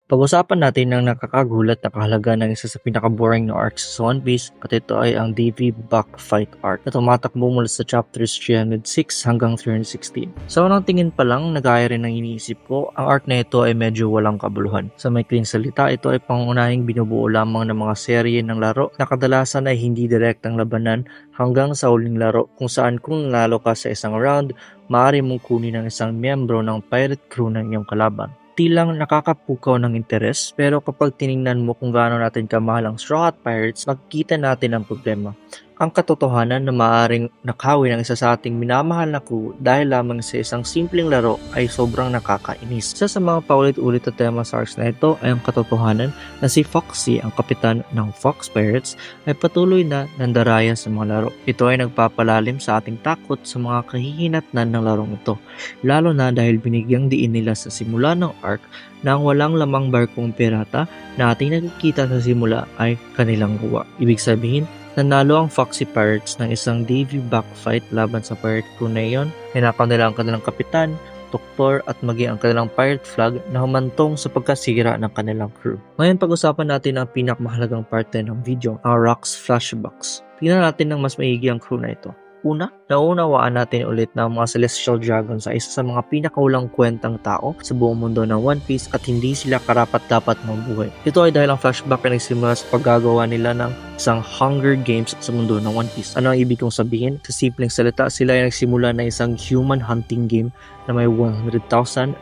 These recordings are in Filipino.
Pag-usapan natin ang nakakagulat na kahalaga ng isa sa pinaka-boring na arcs sa One Piece at ito ay ang Davy Buck Fight arc na tumatakbo mula sa chapters 306 hanggang 316. Sa unang tingin pa lang, nagaya rin ang iniisip ko, ang arc na ito ay medyo walang kabuluhan. Sa maikling salita, ito ay pangunahing binubuo lamang ng mga serye ng laro na kadalasan ay hindi direktang labanan hanggang sa huling laro kung saan kung nanalo ka sa isang round, maaari mong kunin ang isang miyembro ng pirate crew ng iyong kalaban. Tilang nakakapukaw ng interes pero kapag tiningnan mo kung gaano natin kamahal ang Straw Hat Pirates, makikita natin ang problema. Ang katotohanan na maaaring nakawi ng isa sa ating minamahal na crew dahil lamang sa isang simpleng laro ay sobrang nakakainis. Isa sa mga paulit-ulit na tema sa arcs na ito ay ang katotohanan na si Foxy, ang kapitan ng Fox Pirates, ay patuloy na nandaraya sa mga laro. Ito ay nagpapalalim sa ating takot sa mga kahihinatnan ng larong ito, lalo na dahil binigyang diin nila sa simula ng arc na ang walang lamang barkong pirata na ating nakikita sa simula ay kanilang gawa. Ibig sabihin, nanalo ang Foxy Pirates ng isang Davy Buck fight laban sa pirate crew na iyon. Hinakaw nila ang kanilang kapitan, doktor at maging ang kanilang pirate flag na humantong sa pagkasira ng kanilang crew. Ngayon pag-usapan natin ang pinakamahalagang parte ng video, ang Rocks flashbacks. Tingnan natin ng mas maigi ang crew na ito. Una, naunawaan natin ulit na ang mga Celestial Dragons ay isa sa mga pinakaulang kwentang tao sa buong mundo ng One Piece at hindi sila karapat-dapat mabuhay. Ito ay dahil ang flashback ay nagsimula sa paggagawa nila ng isang Hunger Games sa mundo ng One Piece. Ano ang ibig kong sabihin? Sa simpleng salita, sila ay nagsimula na isang human hunting game na may 100,000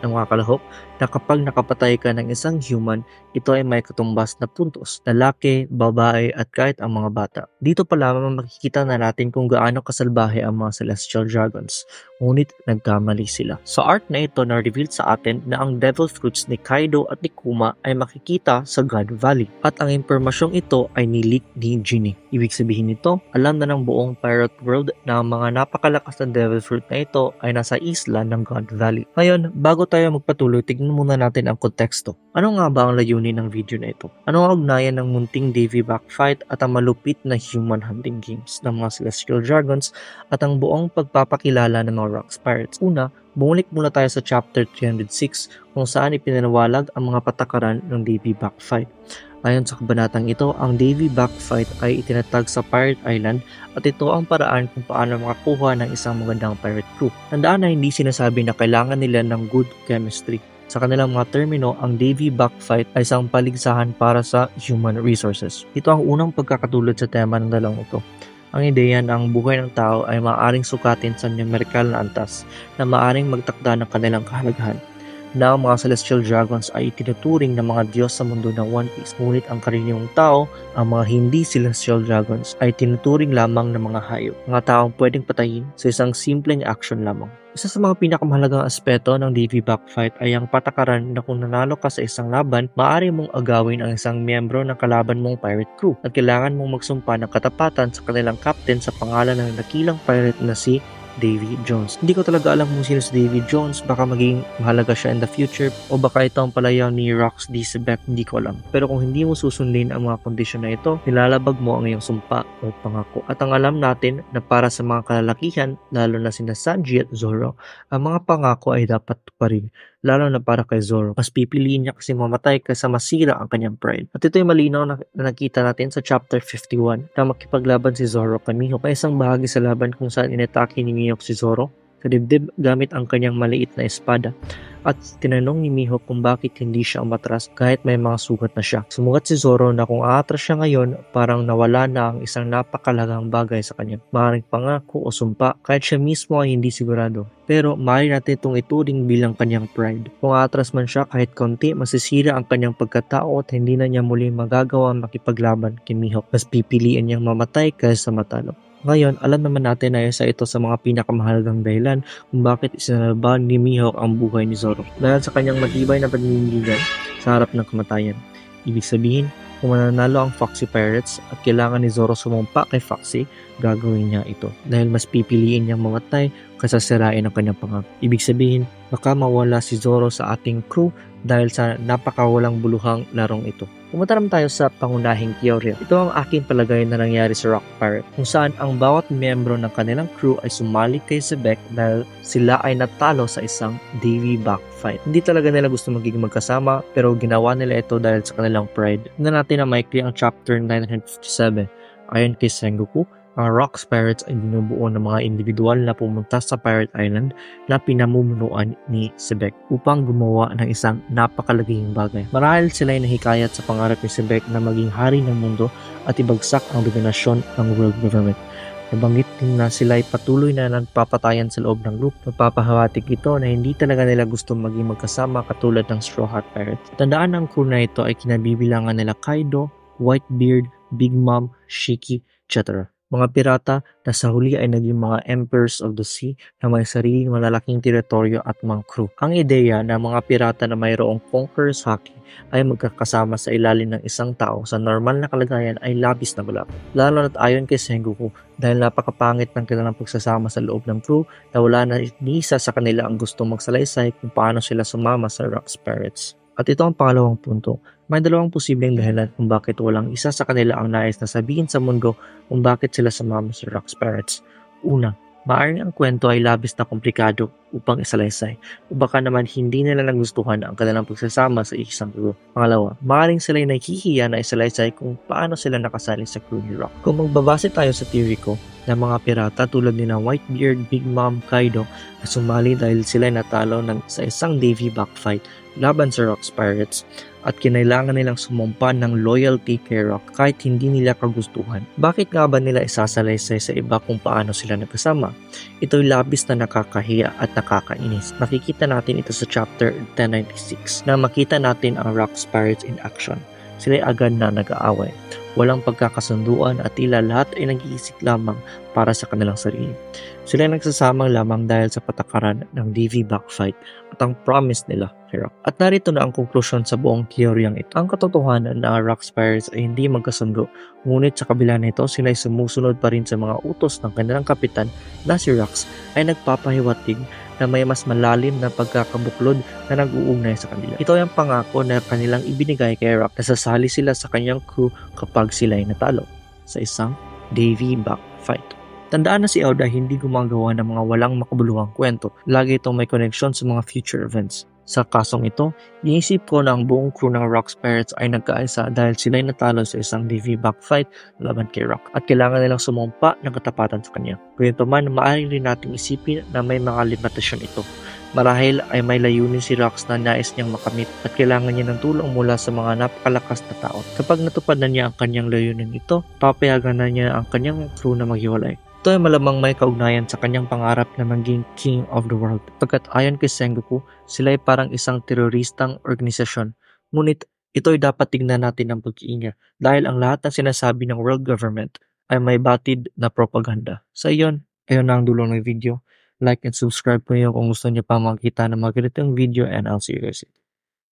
ang mga kalahok na kapag nakapatay ka ng isang human, ito ay may katumbas na puntos, lalaki, babae at kahit ang mga bata. Dito pa lamang makikita na natin kung gaano kasalbahe ang mga Celestial Dragons, ngunit nagkamali sila. Sa arc na ito na-reveal sa atin na ang Devil Fruits ni Kaido at ni Kuma ay makikita sa God Valley at ang impormasyong ito ay nileak ni Ginny. Ibig sabihin nito, alam na ng buong pirate world na ang mga napakalakas na Devil Fruit na ito ay nasa isla ng God Valley. Ngayon, bago tayo magpatuloy, tignan muna natin ang konteksto. Ano nga ba ang layunin ng video na ito? Ano ang ugnayan ng munting Davy Buck fight at ang malupit na human hunting games ng mga Celestial Dragons at ang buong pagpapakilala ng mga Rocks Pirates? Una, bumalik muna tayo sa chapter 306 kung saan ipinanawalag ang mga patakaran ng Davy Buck fight. Ayon sa kabanatang ito, ang Davy Buck fight ay itinatag sa Pirate Island at ito ang paraan kung paano makakuha ng isang magandang pirate crew. Tandaan na hindi sinasabi na kailangan nila ng good chemistry. Sa kanilang mga termino, ang Davy Buck fight ay isang paligsahan para sa human resources. Ito ang unang pagkakatulad sa tema ng dalawang ito. Ang ideya na ang buhay ng tao ay maaaring sukatin sa numerikal na antas na maaaring magtakda ng kanilang kahalagahan. Na ang mga Celestial Dragons ay itinuturing ng mga Diyos sa mundo ng One Piece, ngunit ang karaniwang tao, ang mga hindi Celestial Dragons, ay tinuturing lamang ng mga hayop, mga taong pwedeng patayin sa isang simpleng action lamang. Isa sa mga pinakamahalagang aspeto ng Davy Buck fight ay ang patakaran na kung nanalo ka sa isang laban, maaari mong agawin ang isang miyembro ng kalaban mong pirate crew at kailangan mong magsumpa ng katapatan sa kanilang captain sa pangalan ng nakilang pirate na si Davy Jones. Hindi ko talaga alam kung sino si Davy Jones, baka maging mahalaga siya in the future o baka ito ang palayaw ni Rocks D. Sebek, hindi ko alam. Pero kung hindi mo susundin ang mga kondisyon na ito, nilalabag mo ang iyong sumpa o pangako. At ang alam natin na para sa mga kalalakihan, lalo na sina Sanji at Zoro, ang mga pangako ay dapat tuparin. Lalo na para kay Zoro, mas pipiliin niya kasi mamatay kaysa masira ang kanyang pride. At ito ay malinaw na nakita natin sa chapter 51 na makipaglaban si Zoro kay Mihawk ay isang bahagi sa laban kung saan inatake ni Mihawk si Zoro sa dibdib gamit ang kanyang maliit na espada. At tinanong ni Mihawk kung bakit hindi siya umatras kahit may mga sugat na siya. Sumugat si Zoro na kung aatras siya ngayon, parang nawala na ang isang napakalagang bagay sa kanya. Maaaring pangako o sumpa kahit siya mismo ay hindi sigurado. Pero maaari natin itong ituring bilang kanyang pride. Kung aatras man siya kahit konti, masisira ang kanyang pagkatao at hindi na niya muli magagawa makipaglaban kay Mihawk. Mas pipiliin niyang mamatay kaysa matalo. Ngayon, alam naman natin na isa ito sa mga pinakamahalagang dahilan kung bakit isinalba ni Mihawk ang buhay ni Zoro. Dahil sa kanyang matibay na pagnindigan sa harap ng kamatayan. Ibig sabihin, kung mananalo ang Foxy Pirates at kailangan ni Zoro sumumpa kay Foxy, gagawin niya ito. Dahil mas pipiliin niyang mamatay kaysa sirain ang kanyang pangako. Ibig sabihin, baka mawala si Zoro sa ating crew dahil sa napakawalang buluhang larong ito. Pumunta naman tayo sa pangunahing teorya. Ito ang aking palagay na nangyari sa Rock Pirate, kung saan ang bawat miyembro ng kanilang crew ay sumali kay Sebek dahil sila ay natalo sa isang Davy Back fight. Hindi talaga nila gusto magiging magkasama, pero ginawa nila ito dahil sa kanilang pride. Tignan natin na maikli ang chapter 957. Ayon kay Sengoku, ang Rock Pirates ay binubuo ng mga individual na pumunta sa Pirate Island na pinamumunuan ni Sebek upang gumawa ng isang napakalaging bagay. Marahil sila ay nahikayat sa pangarap ni Sebek na maging hari ng mundo at ibagsak ang dominasyon ng world government. Nabanggit din na sila ay patuloy na nagpapatayan sa loob ng group. Magpapahawatig ito na hindi talaga nila gusto maging magkasama katulad ng Straw Hat Pirates. Tandaan ng crew na ito ay kinabibilangan nila Kaido, Whitebeard, Big Mom, Shiki, etc. Mga pirata na sa huli ay naging mga Emperors of the Sea na may sariling malalaking teritoryo at mga crew. Ang ideya na mga pirata na mayroong Conqueror's Haki ay magkakasama sa ilalim ng isang tao sa normal na kalagayan ay labis na malapit. Lalo na't ayon kay Sengoku, dahil napakapangit ng kanilang pagsasama sa loob ng crew na wala na ni isa sa kanila ang gustong magsalaysay kung paano sila sumama sa Rock Pirates. At ito ang pangalawang punto. May dalawang posibleng dahilan kung bakit walang isa sa kanila ang nais na sabihin sa mundo kung bakit sila sumama sa Rock Pirates. Una, maaaring ang kwento ay labis na komplikado upang isalaysay, o baka naman hindi nila nagustuhan ang kanilang pagsasama sa isang crew. Pangalawa, maaaring sila ay nahihiya na isalaysay kung paano sila nakasali sa crew ni Rock. Kung magbabase tayo sa theory ko, na mga pirata tulad ni na Whitebeard, Big Mom, Kaido na sumali dahil sila natalo sa isang Davy Back fight laban sa Rock Pirates at kinailangan nilang sumumpa ng loyalty kay Rock kahit hindi nila kagustuhan. Bakit nga ba nila isasalaysay sa iba kung paano sila nagkasama? Ito'y labis na nakakahiya at nakakainis. Makikita natin ito sa chapter 1096 na makita natin ang Rock Pirates in action. Sila'y agad na nag-aaway. Walang pagkakasunduan at tila lahat ay nag-iisip lamang para sa kanilang sarili. Sila ay nagsasamang lamang dahil sa patakaran ng Davy Back fight at ang promise nila kay Rock. At narito na ang konklusyon sa buong teoryang ito. Ang katotohanan na ang Rock Pirates ay hindi magkasundo, ngunit sa kabila nito sila ay sumusunod pa rin sa mga utos ng kanilang kapitan na si Rox ay nagpapahiwatig na may mas malalim na pagkakabuklod na nag-uugnay sa kanila. Ito ay ang pangako na kanilang ibinigay kay Rock na sasali sila sa kanyang crew kapag sila ay natalo sa isang Davy Back fight. Tandaan na si Oda hindi gumagawa ng mga walang makabuluhang kwento. Lagi itong may connection sa mga future events. Sa kasong ito, inisip ko na ang buong crew ng Rock Pirates ay nagkaisa dahil sila ay natalo sa isang Davy Back fight laban kay Rock at kailangan nilang sumumpa ng katapatan sa kanya. Gayunpaman, maaari rin nating isipin na may mga limitasyon ito. Marahil ay may layunin si Rox na nais niyang makamit at kailangan niya ng tulong mula sa mga napakalakas na tao. Kapag natupad na niya ang kanyang layunin ito, papayagan na niya ang kanyang crew na maghiwalay. Ito ay malamang may kaugnayan sa kanyang pangarap na maging King of the World. Pagkat ayon kay Sengoku, sila ay parang isang teroristang organisasyon. Ngunit ito ay dapat tignan natin ng pag-iingat dahil ang lahat ng sinasabi ng world government ay may batid na propaganda. Sa iyon, ayun na ang dulo ng video. Like and subscribe po niyo kung gusto niyo pa makita ng mga ganitong video and I'll see you guys.